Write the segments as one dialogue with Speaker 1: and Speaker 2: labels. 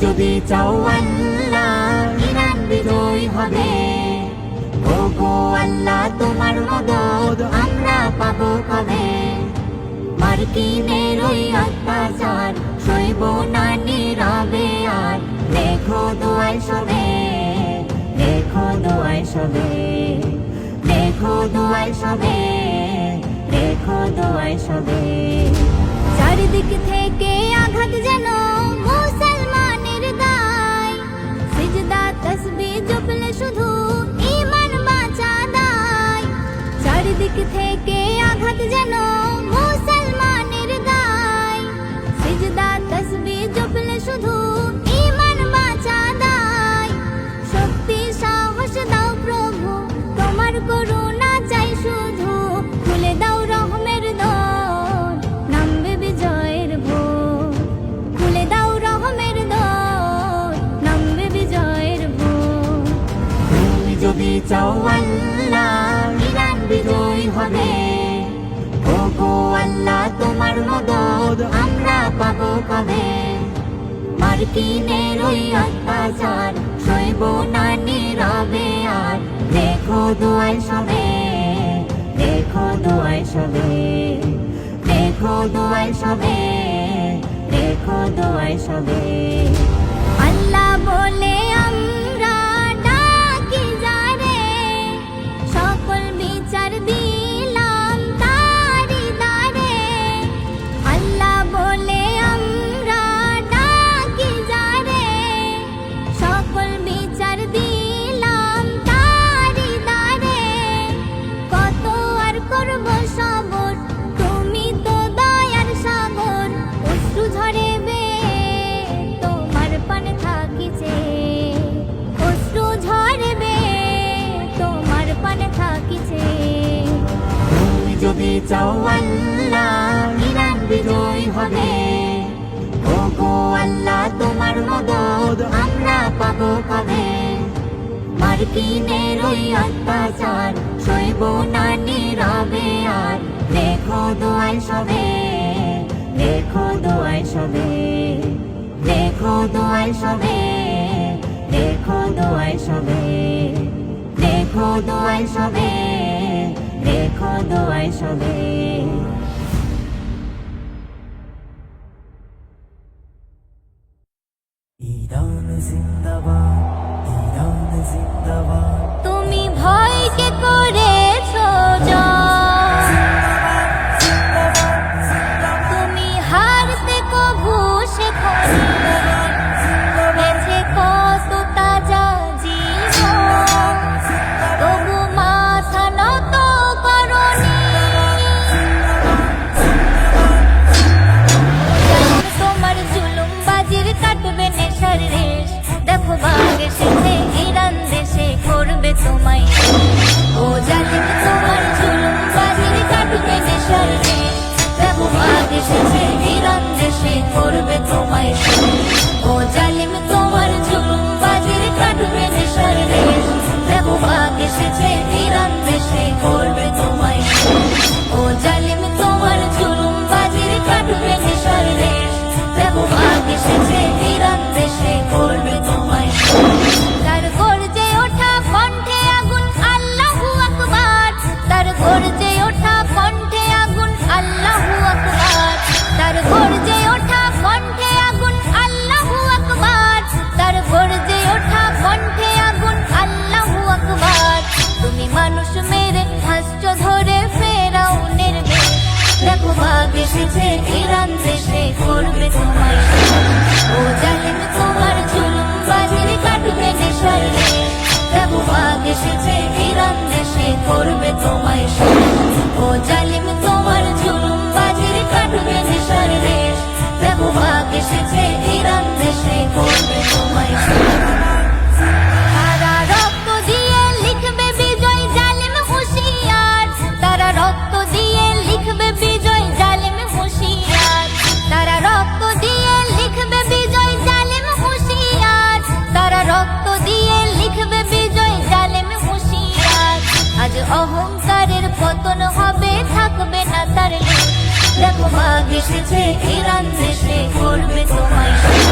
Speaker 1: যদি চাও আল্লাহ ইরান বিজয় হবে। ওগো আল্লাহ তোমার মদদ আমরা পাবো কবে। মার্কিনের ওই অত্যাচার সইব না নীরবে আর। দেখো দোয়ায় সবে, দেখো দোয়ায় সবে, দেখো দোয়ায় সবে, দেখো দোয়ায় সবে।
Speaker 2: চারিদিক থেকে আঘাত যেন মুসলমানের গায়। সিজদা তাসবিহ জপলে শুধু ঈমান বাঁচা দায়। চারিদিক থেকে আঘাত যেন মুসলমানের গায়। সিজদা তাসবিহ জপলে শুধু ঈমান বাঁচা দায়। শক্তি সাহস দাও প্রভু তোমার করুণা চাই শুধু। খুলে দাও রহমের দর নামবে বিজয়ের ভোর। খুলে দাও রহমের দর নামবে বিজয়ের ভোর।
Speaker 1: তুমি যদি চাও আল্লাহ ইরান বিজয় হবে। ওগো আল্লাহ তোমার মদদ আমরা পাবো কবে। মার্কিনের ওই অত্যাচার সইব না নীরবে আর। দেখো দোয়ায় সবে, দেখো দোয়ায় সবে, দেখো দোয়ায় সবে, দেখো দোয়ায় সবে।
Speaker 2: আল্লাহ বলে আমরা ডাকি যারে, সকল বিচার দিলাম তারি দ্বারে। আল্লাহ বলে আমরা ডাকি যারে, সকল বিচার দিলাম তারি দ্বারে। কত আর করব সবর তুমি তো দয়ার সাগর। অশ্রু ঝরে তোমার পানে থাকিছে, অশ্রু ঝরবে তোমার পানে থাকিছে।
Speaker 1: তুমি যদি চাও আল্লাহ ইরান বিজয় হবে। ওগো আল্লাহ তোমার মদদ আমরা পাবো কবে। মার্কিনের ওই অত্যাচার সইব না নীরবে আর। দেখো দোয়ায় সবে, দেখো দোয়ায় সবে, দেখো দোয়ায় সবে, দেখো দোয়ায় সবে, দেখো দোয়ায় সবে, দেখো দোয়ায় সবে।
Speaker 3: ইরান জিন্দাবাদ, ইরান জিন্দাবাদ।
Speaker 2: তুমি ভয়কে করেছো জয়, তুমি হারতে কভু শেখনি। বেঁচে কত তাজা জীবন তবু মাথা নত করনি। তোমার জুলুমবাজির কাটবে নেশার রেশ। দেখো বাঘ এসেছে ইরান দেশে করবে তোমায়। ও জালিম তোমার জুলুমবাজির কাটবে নেশার রেশ। দেখো বাঘ এসেছে ইরান দেশে করবে তোমায়। ও জালিম তোমার জুলুমবাজির কাটবে নেশার রেশ। দেখো বাঘ এসেছে ইরান দেশে করবে তোমায়। ও জালিম তোমার জুলুমবাজির কাটবে নেশার রেশ। দেখো বাঘ এসেছে ইরান দেশে করবে তোমায়। তার গর্জে ওঠা কণ্ঠে আগুন আল্লাহু আকবার। তার গর্জে ওঠা কণ্ঠে আগুন আল্লাহু আকবার। তার গর্জে ওঠা কণ্ঠে আগুন আল্লাহু আকবার। তার গর্জে ওঠা কণ্ঠে আগুন আল্লাহু আকবার। তুমি মানুষ মেরে হাস্য ধরে ফেরাউনের বেশ। দেখো বাঘ এসেছে ইরান দেশে করবে তোমায়। ও জালিম তোমার জুলুমবাজির কাটবে নেশার রেশ। দেখো বাঘ এসেছে ইরান দেশে করবে তোমায়। ও জালিম তোমার জুলুমবাজির কাটবে নেশার রেশ। দেখো বাঘ এসেছে ইরান দেশে করবে তোমায়। তারা রক্ত দিয়ে লিখবে বিজয় জালিম হুঁশিয়ার। তারা রক্ত দিয়ে লিখবে বিজয় জালিম হুঁশিয়ার। তারা রক্ত দিয়ে লিখবে বিজয় জালিম হুঁশিয়ার। তারা রক্ত দিয়ে লিখবে বিজয় জালিম হুঁশিয়ার। আজ অহংকারের পতন হবে থাকবে না তার লেশ। দেখো বাঘ এসেছে ইরান দেশে করবে তোমায় শেষ।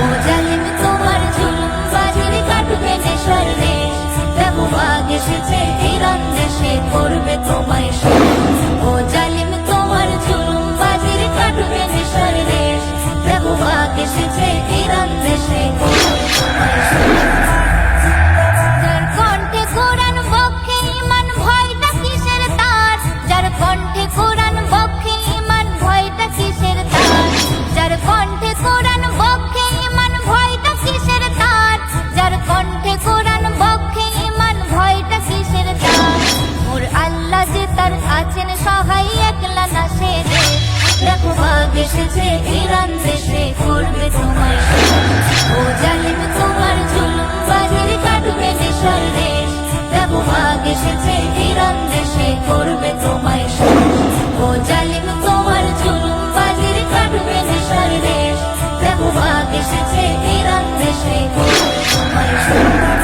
Speaker 2: ও জালিম তোমার জুলুম বাজির কাটবে নেশার রেশ, দেখো বাঘ এসেছে ইরান দেশে করবে তোমায় শেষ। ও জালিম তোমার জুলুম বাজির কাটবে নেশার রেশ, দেখো বাঘ এসেছে ইরান দেশে করবে তোমায় শেষ। যার কণ্ঠে কোরআন বক্ষে ঈমান ভয়টা কিসের তার, যার কণ্ঠে কোরআন বক্ষে ঈমান ভয়টা কিসের তার, যার কণ্ঠে কোরআন বক্ষে ঈমান ভয়টা কিসের তার, যার কণ্ঠে কোরআন বক্ষে ঈমান ভয়টা কিসের তার। মোর আল্লাহ যে তার আছেন সহায় একলা না সে দেশ, দেখো বাঘ এসেছে ইরান দেশে করবে তোমায় শেষ। ও জালিম তোমার জুলুম বাজির কাটবে নেশার রেশ, দেখো বাঘ এসেছে ইরান দেশে করবে তোমায় শেষ। ও জালিম তোমার জুলুম বাজির কাটবে নেশার রেশ, দেখো বাঘ এসেছে ইরান দেশে করবে তোমায় শেষ।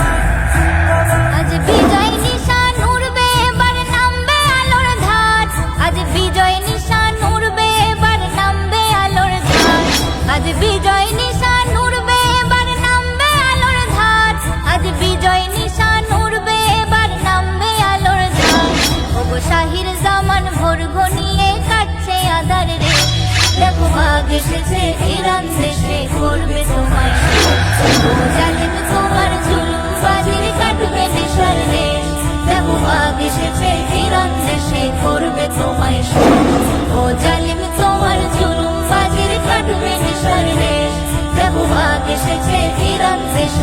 Speaker 2: আজ বিজয় নিশান উড়বে এবার নামবে আলোর ধার, আজ বিজয় নিশান উড়বে এবার নামবে আলোর ধার, আজ বিজয় নিশান উড়বে এবার নামবে আলোর ধার, আজ বিজয় নিশান উড়বে এবার নামবে আলোর ধার। ওগো শাহির জামান ভোর ঘনিয়ে কাটছে আধার রে, দেখো বাঘ এসেছে ইরান দেশে করবে তোমায় শেষ। ও জালিম তোমার জুলুম বাজির কাটবে নেশার রেশ, দেখো বাঘ এসেছে ইরান দেশে করবে তোমায় শেষ। ও জালিম তোমার জুলুম বাজির কাটবে নেশার রেশ, দেখো বাঘ এসেছে ইরান দেশে